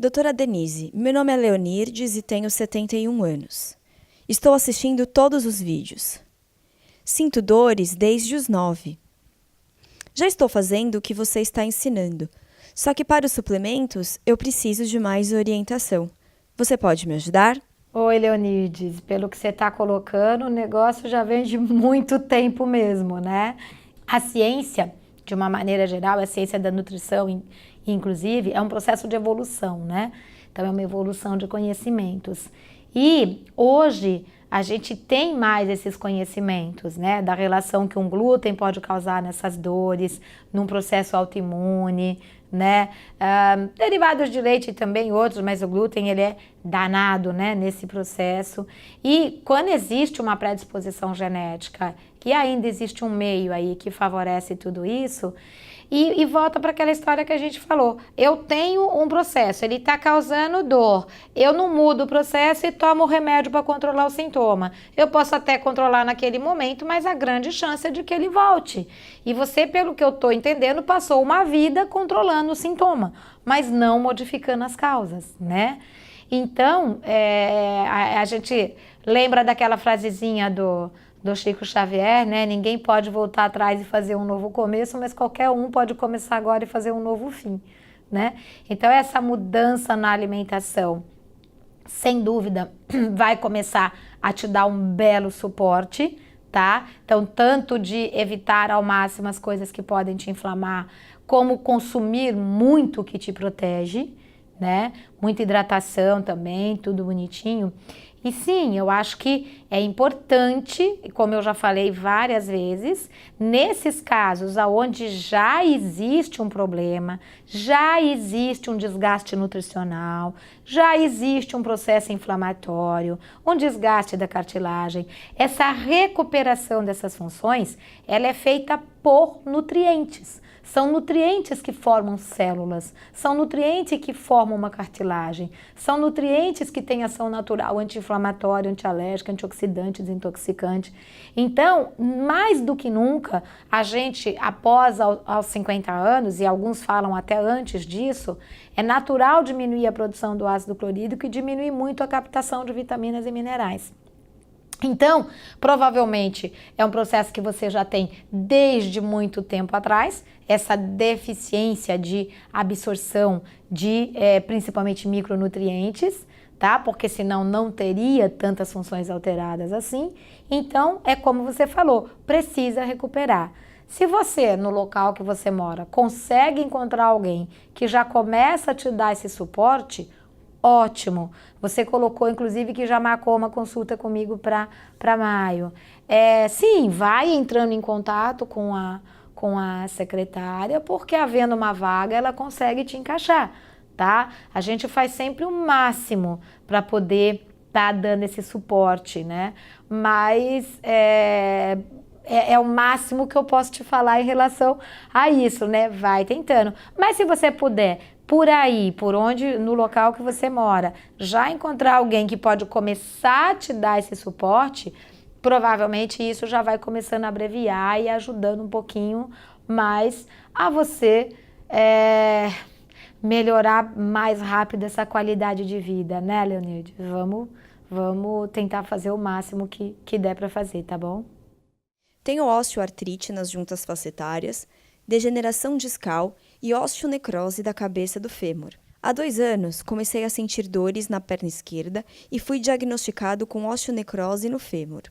Doutora Denise, meu nome é Leonirdes e tenho 71 anos. Estou assistindo todos os vídeos. Sinto dores desde os 9. Já estou fazendo o que você está ensinando, só que para os suplementos eu preciso de mais orientação. Você pode me ajudar? Oi, Leonides, pelo que você está colocando, o negócio já vem de muito tempo mesmo, né? A ciência, de uma maneira geral, a ciência da nutrição, inclusive, é um processo de evolução, né? Então, é uma evolução de conhecimentos. E hoje a gente tem mais esses conhecimentos, né? Da relação que um glúten pode causar nessas dores, num processo autoimune, né? Derivados de leite também outros, mas o glúten ele é danado, né? Nesse processo. E quando existe uma predisposição genética e ainda existe um meio aí que favorece tudo isso, e volta para aquela história que a gente falou. Eu tenho um processo, ele está causando dor. Eu não mudo o processo e tomo o remédio para controlar o sintoma. Eu posso até controlar naquele momento, mas a grande chance é de que ele volte. E você, pelo que eu estou entendendo, passou uma vida controlando o sintoma, mas não modificando as causas, né? Então, a gente lembra daquela frasezinha do Chico Xavier, né? Ninguém pode voltar atrás e fazer um novo começo, mas qualquer um pode começar agora e fazer um novo fim, né? Então, essa mudança na alimentação, sem dúvida, vai começar a te dar um belo suporte, tá? Então, tanto de evitar ao máximo as coisas que podem te inflamar, como consumir muito que te protege, né? Muita hidratação também, tudo bonitinho. E sim, eu acho que é importante, como eu já falei várias vezes, nesses casos onde já existe um problema, já existe um desgaste nutricional, já existe um processo inflamatório, um desgaste da cartilagem, essa recuperação dessas funções, ela é feita por nutrientes. São nutrientes que formam células, são nutrientes que formam uma cartilagem, são nutrientes que têm ação natural anti-inflamatória, antialérgica, antioxidante, desintoxicante. Então, mais do que nunca, a gente, após aos 50 anos, e alguns falam até antes disso, é natural diminuir a produção do ácido clorídrico e diminuir muito a captação de vitaminas e minerais. Então, provavelmente é um processo que você já tem desde muito tempo atrás, essa deficiência de absorção de principalmente micronutrientes, tá? Porque senão não teria tantas funções alteradas assim. Então, é como você falou, precisa recuperar. Se você, no local que você mora, consegue encontrar alguém que já começa a te dar esse suporte, ótimo. Você colocou, inclusive, que já marcou uma consulta comigo para maio. Sim, vai entrando em contato com a secretária, porque havendo uma vaga, ela consegue te encaixar, tá? A gente faz sempre o máximo para poder estar dando esse suporte, né? Mas é o máximo que eu posso te falar em relação a isso, né? Vai tentando. Mas se você puder, por aí, por onde, no local que você mora, já encontrar alguém que pode começar a te dar esse suporte, provavelmente isso já vai começando a abreviar e ajudando um pouquinho mais a você melhorar mais rápido essa qualidade de vida, né, Leonide? Vamos tentar fazer o máximo que der para fazer, tá bom? Tenho osteoartrite nas juntas facetárias, degeneração discal e osteonecrose da cabeça do fêmur. Há 2 anos, comecei a sentir dores na perna esquerda e fui diagnosticado com osteonecrose no fêmur.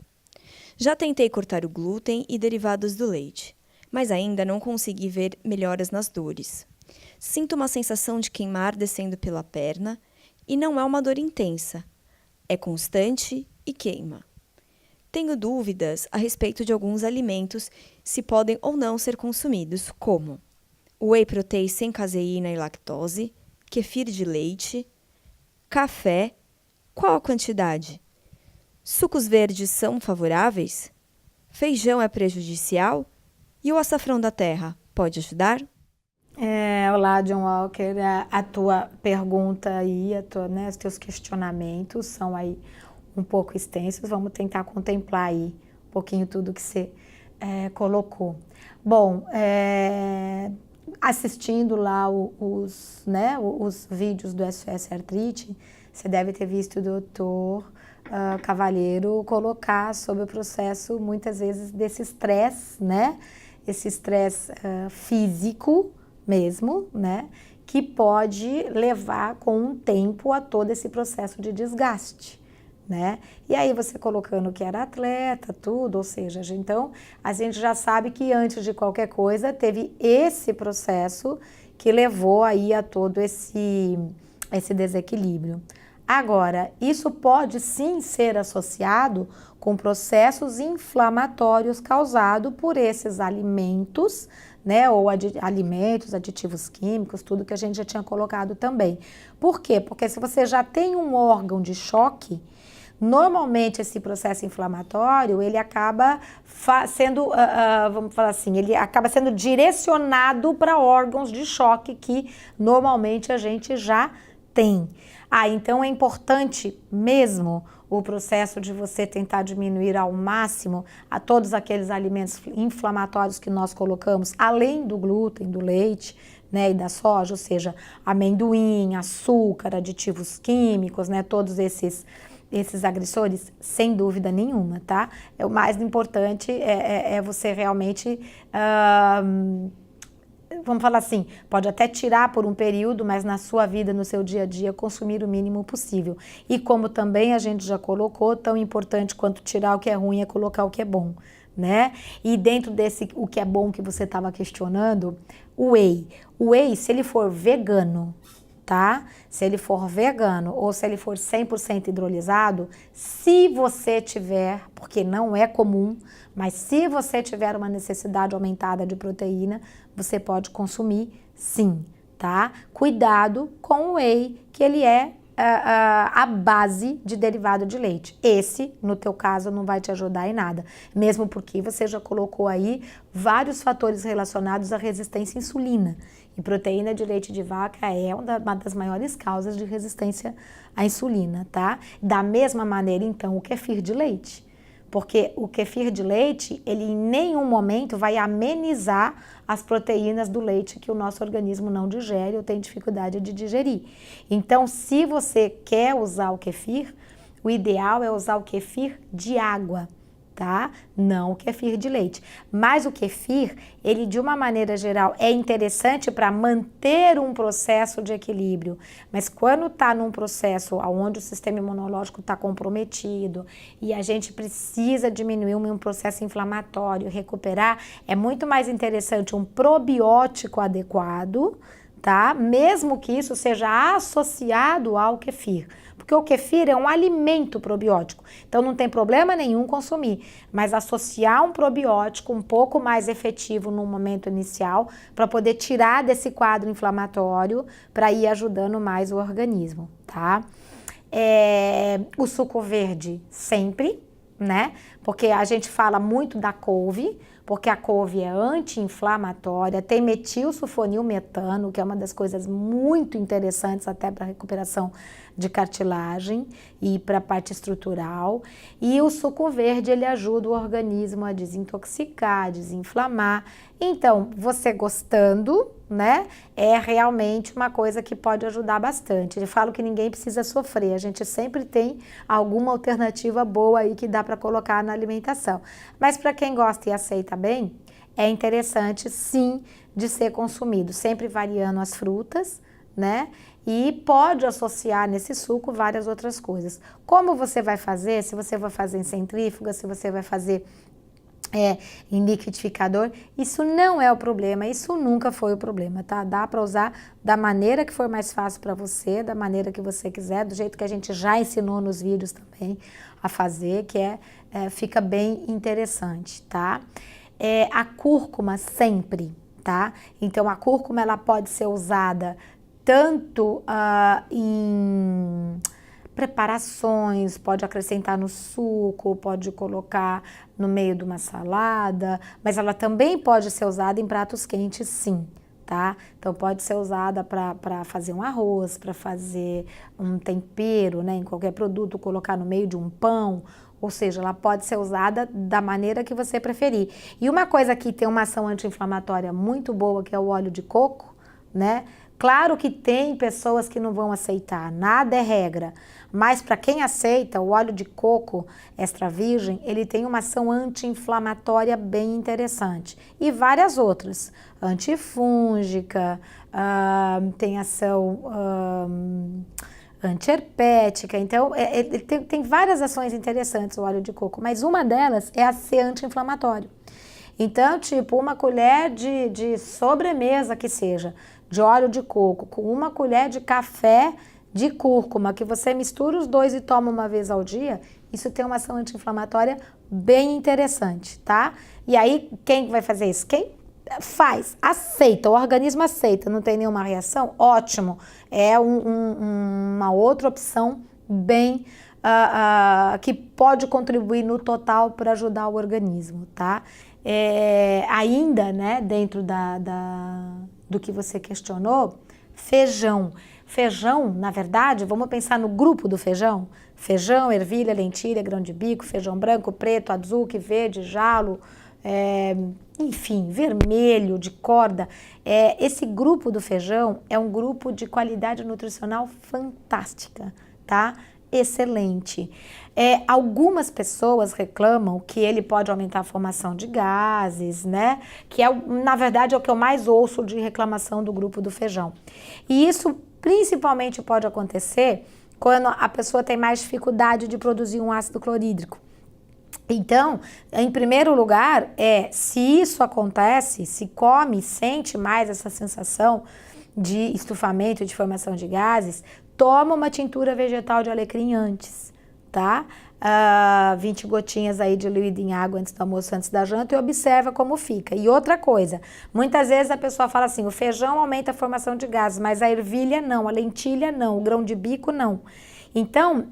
Já tentei cortar o glúten e derivados do leite, mas ainda não consegui ver melhoras nas dores. Sinto uma sensação de queimar descendo pela perna e não é uma dor intensa. É constante e queima. Tenho dúvidas a respeito de alguns alimentos, se podem ou não ser consumidos, como whey protein sem caseína e lactose, kefir de leite, café, qual a quantidade? Sucos verdes são favoráveis? Feijão é prejudicial? E o açafrão da terra pode ajudar? Olá, John Walker, a tua pergunta aí, os teus questionamentos são aí um pouco extensos, vamos tentar contemplar aí um pouquinho tudo que você colocou. Bom, assistindo lá os vídeos do SOS Artrite, você deve ter visto o doutor Cavalheiro colocar sobre o processo, muitas vezes, desse estresse, né? Esse estresse físico mesmo, né? Que pode levar com um tempo a todo esse processo de desgaste, né? E aí você colocando que era atleta, tudo, ou seja, então a gente já sabe que antes de qualquer coisa teve esse processo que levou aí a todo esse desequilíbrio. Agora, isso pode sim ser associado com processos inflamatórios causados por esses alimentos, né, ou alimentos, aditivos químicos, tudo que a gente já tinha colocado também. Por quê? Porque se você já tem um órgão de choque, normalmente esse processo inflamatório, ele acaba sendo, vamos falar assim, ele acaba sendo direcionado para órgãos de choque que normalmente a gente já tem. Então é importante mesmo o processo de você tentar diminuir ao máximo a todos aqueles alimentos inflamatórios que nós colocamos, além do glúten, do leite, né, e da soja, ou seja, amendoim, açúcar, aditivos químicos, né, todos esses agressores, sem dúvida nenhuma, tá? O mais importante é você realmente... vamos falar assim, pode até tirar por um período, mas na sua vida, no seu dia a dia, consumir o mínimo possível. E como também a gente já colocou, tão importante quanto tirar o que é ruim é colocar o que é bom, né? E dentro desse o que é bom que você estava questionando, o whey, se ele for vegano, tá? Se ele for vegano ou se ele for 100% hidrolisado, se você tiver, porque não é comum, mas se você tiver uma necessidade aumentada de proteína, você pode consumir sim, tá? Cuidado com o whey, que ele é a base de derivado de leite. Esse, no teu caso, não vai te ajudar em nada, mesmo porque você já colocou aí vários fatores relacionados à resistência à insulina. E proteína de leite de vaca é uma das maiores causas de resistência à insulina, tá? Da mesma maneira, então, o kefir de leite. Porque o kefir de leite, ele em nenhum momento vai amenizar as proteínas do leite que o nosso organismo não digere ou tem dificuldade de digerir. Então, se você quer usar o kefir, o ideal é usar o kefir de água, tá? Não o kefir de leite. Mas o kefir, ele de uma maneira geral é interessante para manter um processo de equilíbrio. Mas quando está num processo onde o sistema imunológico está comprometido e a gente precisa diminuir um processo inflamatório, recuperar, é muito mais interessante um probiótico adequado, tá? Mesmo que isso seja associado ao kefir. Porque o kefir é um alimento probiótico, então não tem problema nenhum consumir, mas associar um probiótico um pouco mais efetivo no momento inicial para poder tirar desse quadro inflamatório para ir ajudando mais o organismo, tá? O suco verde sempre, né? Porque a gente fala muito da couve, porque a couve é anti-inflamatória, tem metilsulfonilmetano, que é uma das coisas muito interessantes até para a recuperação de cartilagem e para a parte estrutural. E o suco verde, ele ajuda o organismo a desintoxicar, a desinflamar. Então, você gostando, né, é realmente uma coisa que pode ajudar bastante. Eu falo que ninguém precisa sofrer, a gente sempre tem alguma alternativa boa aí que dá para colocar na alimentação. Mas para quem gosta e aceita bem, é interessante sim de ser consumido, sempre variando as frutas, né? E pode associar nesse suco várias outras coisas. Como você vai fazer? Se você vai fazer em centrífuga, se você vai fazer em liquidificador, isso não é o problema, isso nunca foi o problema, tá? Dá para usar da maneira que for mais fácil para você, da maneira que você quiser, do jeito que a gente já ensinou nos vídeos também a fazer, que fica bem interessante, tá? A cúrcuma sempre, tá? Então a cúrcuma ela pode ser usada tanto em preparações, pode acrescentar no suco, pode colocar no meio de uma salada, mas ela também pode ser usada em pratos quentes, sim, tá? Então pode ser usada para fazer um arroz, para fazer um tempero, né, em qualquer produto, colocar no meio de um pão, ou seja, ela pode ser usada da maneira que você preferir. E uma coisa que tem uma ação anti-inflamatória muito boa, que é o óleo de coco, né? Claro que tem pessoas que não vão aceitar, nada é regra, mas para quem aceita, o óleo de coco extra virgem, ele tem uma ação anti-inflamatória bem interessante. E várias outras, antifúngica, tem ação antiherpética, então tem várias ações interessantes o óleo de coco, mas uma delas é a ser anti-inflamatório. Então, tipo, uma colher de sobremesa que seja, de óleo de coco, com uma colher de café de cúrcuma, que você mistura os dois e toma uma vez ao dia, isso tem uma ação anti-inflamatória bem interessante, tá? E aí, quem vai fazer isso? Quem faz, aceita, o organismo aceita, não tem nenhuma reação, ótimo. É uma outra opção bem que pode contribuir no total para ajudar o organismo, tá? Ainda, né, dentro do que você questionou, feijão. Feijão, na verdade, vamos pensar no grupo do feijão. Feijão, ervilha, lentilha, grão de bico, feijão branco, preto, azul, verde, jalo, enfim, vermelho, de corda. Esse grupo do feijão é um grupo de qualidade nutricional fantástica, tá? Excelente. Algumas pessoas reclamam que ele pode aumentar a formação de gases, né? Que na verdade é o que eu mais ouço de reclamação do grupo do feijão. E isso principalmente pode acontecer quando a pessoa tem mais dificuldade de produzir um ácido clorídrico. Então, em primeiro lugar, se isso acontece, se come, sente mais essa sensação de estufamento, de formação de gases, toma uma tintura vegetal de alecrim antes, tá? 20 gotinhas aí diluído em água antes do almoço, antes da janta, e observa como fica. E outra coisa, muitas vezes a pessoa fala assim, o feijão aumenta a formação de gases, mas a ervilha não, a lentilha não, o grão de bico não. Então,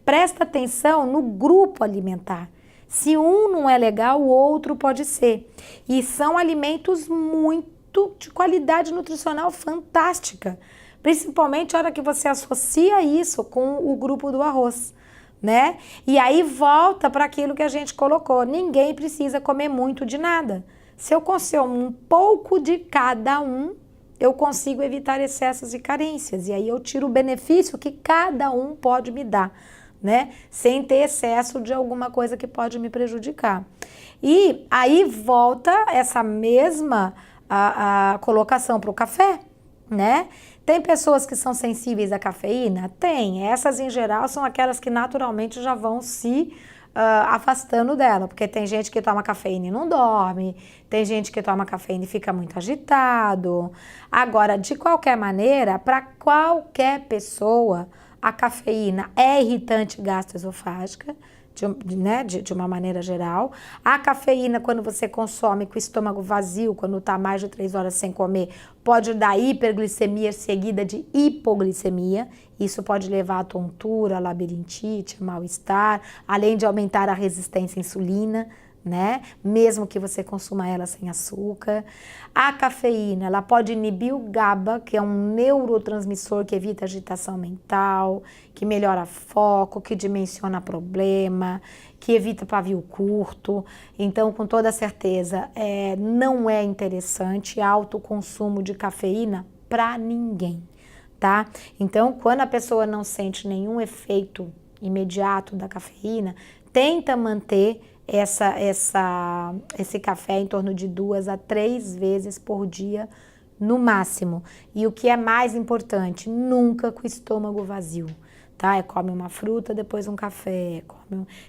presta atenção no grupo alimentar. Se um não é legal, o outro pode ser. E são alimentos muito de qualidade nutricional fantástica. Principalmente a hora que você associa isso com o grupo do arroz, né? E aí volta para aquilo que a gente colocou. Ninguém precisa comer muito de nada. Se eu consumo um pouco de cada um, eu consigo evitar excessos e carências. E aí eu tiro o benefício que cada um pode me dar, né? Sem ter excesso de alguma coisa que pode me prejudicar. E aí volta essa mesma a colocação para o café, né? Tem pessoas que são sensíveis à cafeína? Tem. Essas, em geral, são aquelas que naturalmente já vão se afastando dela, porque tem gente que toma cafeína e não dorme, tem gente que toma cafeína e fica muito agitado. Agora, de qualquer maneira, para qualquer pessoa, a cafeína é irritante gastroesofágica, de uma maneira geral. A cafeína, quando você consome com o estômago vazio, quando está mais de 3 horas sem comer, pode dar hiperglicemia seguida de hipoglicemia. Isso pode levar a tontura, a labirintite, a mal-estar, além de aumentar a resistência à insulina, né? Mesmo que você consuma ela sem açúcar. A cafeína, ela pode inibir o GABA, que é um neurotransmissor que evita agitação mental, que melhora foco, que dimensiona problema, que evita pavio curto. Então, com toda certeza, não é interessante alto consumo de cafeína para ninguém, tá? Então, quando a pessoa não sente nenhum efeito imediato da cafeína, tenta manter esse café em torno de 2 a 3 vezes por dia no máximo. E o que é mais importante, nunca com o estômago vazio, tá? Come uma fruta, depois um café.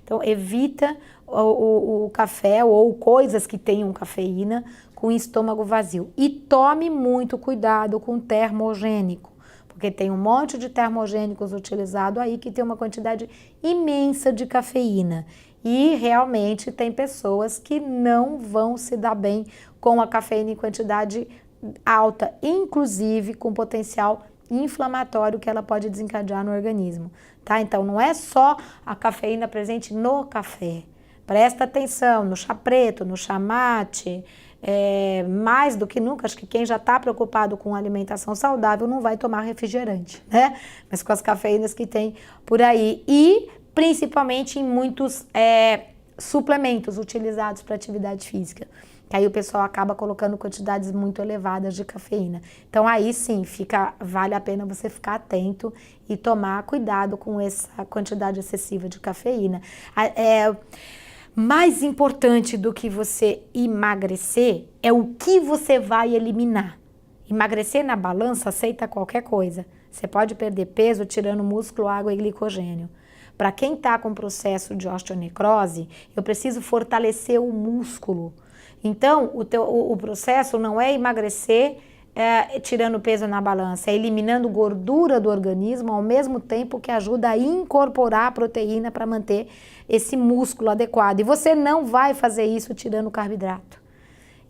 Então, evita o café ou coisas que tenham cafeína com estômago vazio. E tome muito cuidado com o termogênico, porque tem um monte de termogênicos utilizado aí que tem uma quantidade imensa de cafeína. E realmente tem pessoas que não vão se dar bem com a cafeína em quantidade alta, inclusive com potencial inflamatório que ela pode desencadear no organismo, tá? Então não é só a cafeína presente no café, Presta atenção no chá preto, no chá mate, mais do que nunca, acho que quem já está preocupado com alimentação saudável não vai tomar refrigerante, né? Mas com as cafeínas que tem por aí. E principalmente em muitos suplementos utilizados para atividade física. Que aí o pessoal acaba colocando quantidades muito elevadas de cafeína. Então aí sim, vale a pena você ficar atento e tomar cuidado com essa quantidade excessiva de cafeína. Mais importante do que você emagrecer é o que você vai eliminar. Emagrecer na balança aceita qualquer coisa. Você pode perder peso tirando músculo, água e glicogênio. Para quem está com processo de osteonecrose, eu preciso fortalecer o músculo. Então, o processo não é emagrecer tirando peso na balança, é eliminando gordura do organismo ao mesmo tempo que ajuda a incorporar a proteína para manter esse músculo adequado. E você não vai fazer isso tirando carboidrato.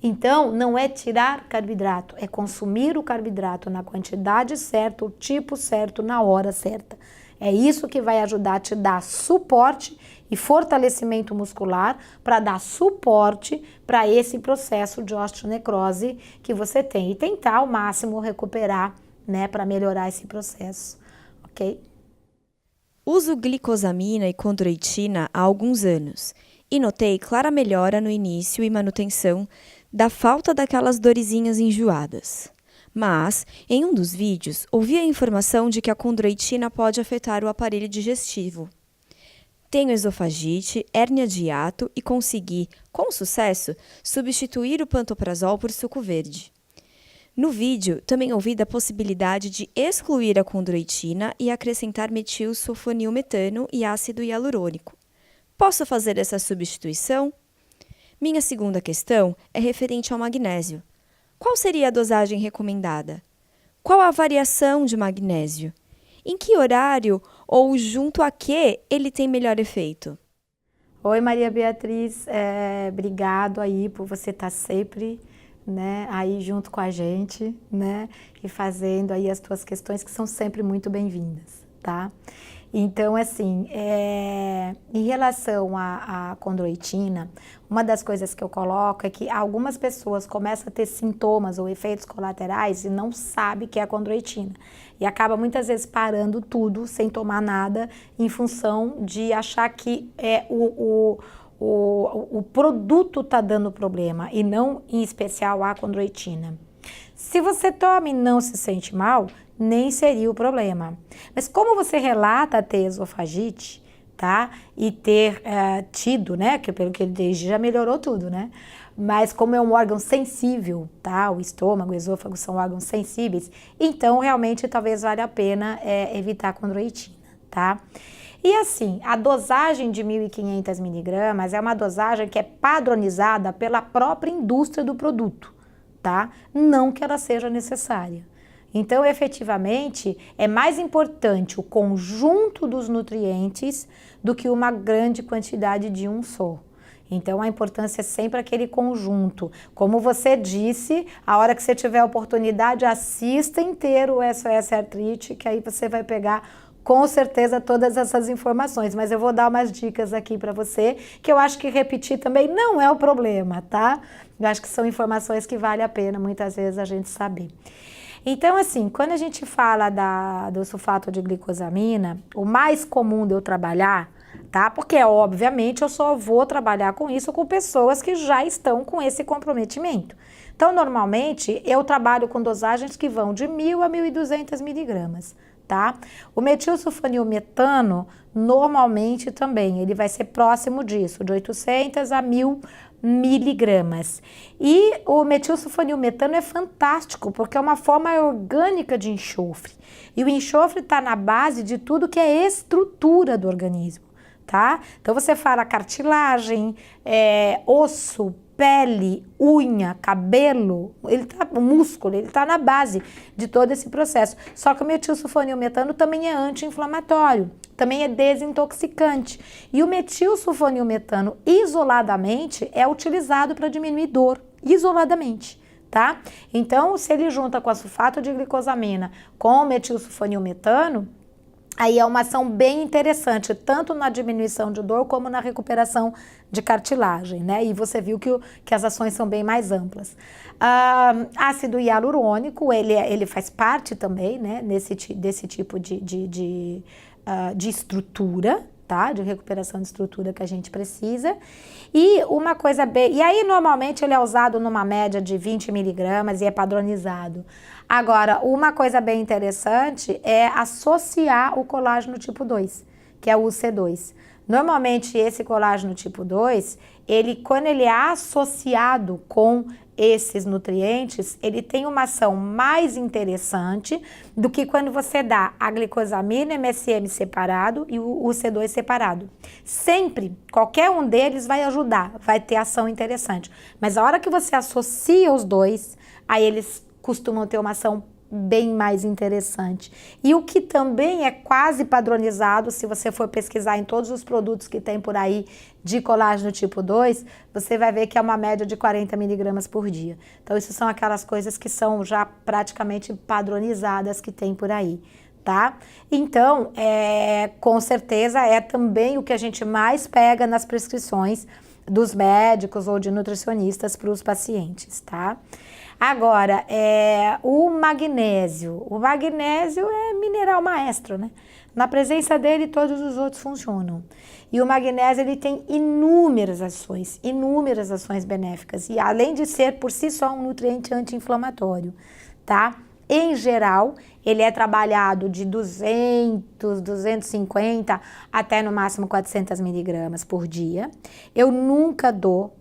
Então, não é tirar carboidrato, é consumir o carboidrato na quantidade certa, o tipo certo, na hora certa. É isso que vai ajudar a te dar suporte e fortalecimento muscular para dar suporte para esse processo de osteonecrose que você tem e tentar ao máximo recuperar, né, para melhorar esse processo, ok? Uso glicosamina e condroitina há alguns anos e notei clara melhora no início e manutenção da falta daquelas dorezinhas enjoadas. Mas, em um dos vídeos, ouvi a informação de que a condroitina pode afetar o aparelho digestivo. Tenho esofagite, hérnia de hiato e consegui, com sucesso, substituir o pantoprazol por suco verde. No vídeo, também ouvi da possibilidade de excluir a condroitina e acrescentar metilsulfonilmetano e ácido hialurônico. Posso fazer essa substituição? Minha segunda questão é referente ao magnésio. Qual seria a dosagem recomendada? Qual a variação de magnésio? Em que horário ou junto a que ele tem melhor efeito? Oi, Maria Beatriz, obrigado aí por você estar sempre, né, aí junto com a gente, né, e fazendo aí as tuas questões que são sempre muito bem-vindas, tá? Então, assim, em relação à condroitina, uma das coisas que eu coloco é que algumas pessoas começam a ter sintomas ou efeitos colaterais e não sabem que é a condroitina. E acaba muitas vezes parando tudo sem tomar nada em função de achar que o produto está dando problema e não, em especial, a condroitina. Se você toma e não se sente mal, nem seria o problema. Mas como você relata ter esofagite, tá? E ter tido, né? Que pelo que ele diz, já melhorou tudo, né? Mas como é um órgão sensível, tá? O estômago, o esôfago são órgãos sensíveis, então realmente talvez valha a pena evitar a condroitina, tá? E assim, a dosagem de 1.500 miligramas é uma dosagem que é padronizada pela própria indústria do produto, tá? Não que ela seja necessária. Então, efetivamente, é mais importante o conjunto dos nutrientes do que uma grande quantidade de um só. Então, a importância é sempre aquele conjunto. Como você disse, a hora que você tiver a oportunidade, assista inteiro o SOS Artrite, que aí você vai pegar com certeza todas essas informações. Mas eu vou dar umas dicas aqui para você, que eu acho que repetir também não é o problema, tá? Eu acho que são informações que vale a pena, muitas vezes, a gente saber. Então, assim, quando a gente fala do sulfato de glicosamina, o mais comum de eu trabalhar, tá? Porque, obviamente, eu só vou trabalhar com isso com pessoas que já estão com esse comprometimento. Então, normalmente, eu trabalho com dosagens que vão de 1.000 a 1.200 miligramas, tá? O metilsulfonilmetano, normalmente também, ele vai ser próximo disso, de 800 a 1.000 miligramas. E o metilsulfonilmetano é fantástico, porque é uma forma orgânica de enxofre. E o enxofre está na base de tudo que é estrutura do organismo, tá? Então você fala cartilagem, osso, pele, unha, cabelo, o músculo, ele está na base de todo esse processo. Só que o metilsulfonilmetano também é anti-inflamatório, também é desintoxicante. E o metilsulfonilmetano isoladamente é utilizado para diminuir dor, isoladamente, tá? Então, se ele junta com a sulfato de glicosamina com o metilsulfonilmetano, Aí é uma ação bem interessante, tanto na diminuição de dor como na recuperação de cartilagem, né? E você viu que as ações são bem mais amplas. Ácido hialurônico, ele faz parte também, né? Desse tipo de estrutura, tá? De recuperação de estrutura que a gente precisa. E uma coisa bem... E aí, normalmente, ele é usado numa média de 20 miligramas e é padronizado. Agora, uma coisa bem interessante é associar o colágeno tipo 2, que é o UC2. Normalmente, esse colágeno tipo 2, quando ele é associado com esses nutrientes, ele tem uma ação mais interessante do que quando você dá a glicosamina, MSM separado e o UC2 separado. Sempre, qualquer um deles vai ajudar, vai ter ação interessante. Mas a hora que você associa os dois, aí eles costumam ter uma ação bem mais interessante. E o que também é quase padronizado, se você for pesquisar em todos os produtos que tem por aí de colágeno tipo 2, você vai ver que é uma média de 40 miligramas por dia. Então, isso são aquelas coisas que são já praticamente padronizadas que tem por aí, tá? Então, com certeza, é também o que a gente mais pega nas prescrições dos médicos ou de nutricionistas para os pacientes, tá? Agora, o magnésio. O magnésio é mineral maestro, né? Na presença dele, todos os outros funcionam. E o magnésio, ele tem inúmeras ações benéficas. E além de ser, por si só, um nutriente anti-inflamatório, tá? Em geral, ele é trabalhado de 200, 250 até no máximo 400 miligramas por dia. Eu nunca dou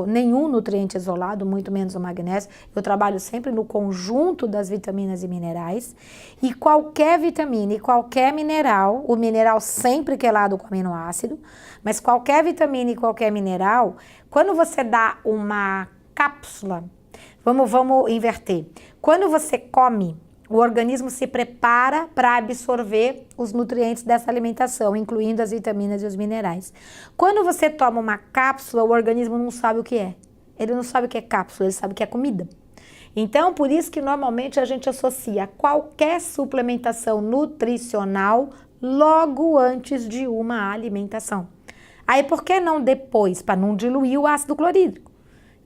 nenhum nutriente isolado, muito menos o magnésio. Eu trabalho sempre no conjunto das vitaminas e minerais. E qualquer vitamina e qualquer mineral, o mineral sempre quelado com aminoácido, mas qualquer vitamina e qualquer mineral, quando você dá uma cápsula, vamos inverter. Quando você come, o organismo se prepara para absorver os nutrientes dessa alimentação, incluindo as vitaminas e os minerais. Quando você toma uma cápsula, o organismo não sabe o que é. Ele não sabe o que é cápsula, ele sabe o que é comida. Então, por isso que normalmente a gente associa qualquer suplementação nutricional logo antes de uma alimentação. Aí, por que não depois? Para não diluir o ácido clorídrico.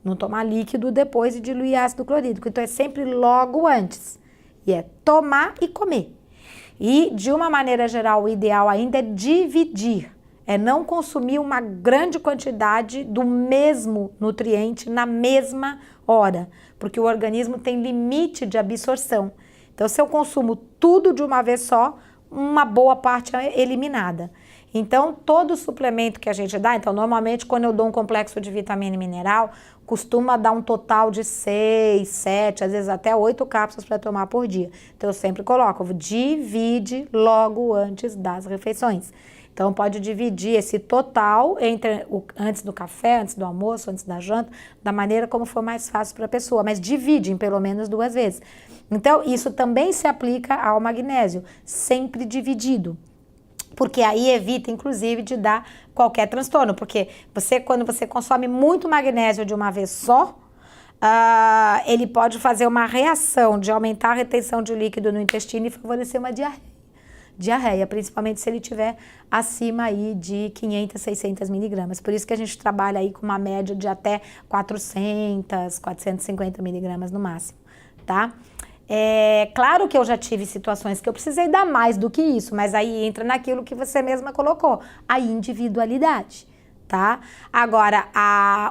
Não tomar líquido depois e diluir ácido clorídrico. Então, é sempre logo antes. E é tomar e comer. E, de uma maneira geral, o ideal ainda é dividir. É não consumir uma grande quantidade do mesmo nutriente na mesma hora. Porque o organismo tem limite de absorção. Então, se eu consumo tudo de uma vez só, uma boa parte é eliminada. Então, todo suplemento que a gente dá, então, normalmente, quando eu dou um complexo de vitamina e mineral, costuma dar um total de 6, 7, às vezes até 8 cápsulas para tomar por dia. Então, eu sempre coloco, divide logo antes das refeições. Então, pode dividir esse total entre antes do café, antes do almoço, antes da janta, da maneira como for mais fácil para a pessoa, mas divide em pelo menos 2 vezes. Então, isso também se aplica ao magnésio, sempre dividido. Porque aí evita, inclusive, de dar qualquer transtorno. Porque quando você consome muito magnésio de uma vez só, ele pode fazer uma reação de aumentar a retenção de líquido no intestino e favorecer uma diarreia, principalmente se ele estiver acima aí de 500, 600 miligramas. Por isso que a gente trabalha aí com uma média de até 400, 450 miligramas no máximo, tá? Claro que eu já tive situações que eu precisei dar mais do que isso, mas aí entra naquilo que você mesma colocou, a individualidade, tá? Agora,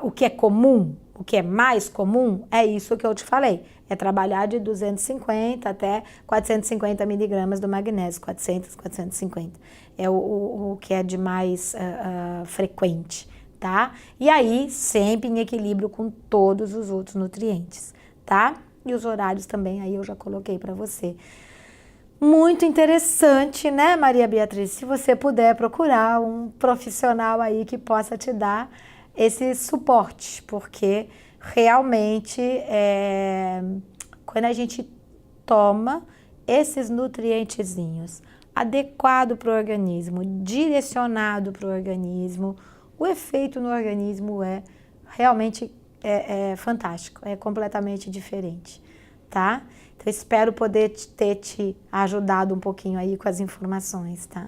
o que é comum, o que é mais comum, é isso que eu te falei, é trabalhar de 250 até 450 miligramas do magnésio, 400, 450, é o que é de mais frequente, tá? E aí, sempre em equilíbrio com todos os outros nutrientes, tá? E os horários também, aí eu já coloquei para você. Muito interessante, né, Maria Beatriz? Se você puder procurar um profissional aí que possa te dar esse suporte, porque realmente quando a gente toma esses nutrientezinhos adequado para o organismo, direcionado para o organismo, o efeito no organismo é realmente fantástico, é completamente diferente, tá? Então, espero poder ter te ajudado um pouquinho aí com as informações, tá?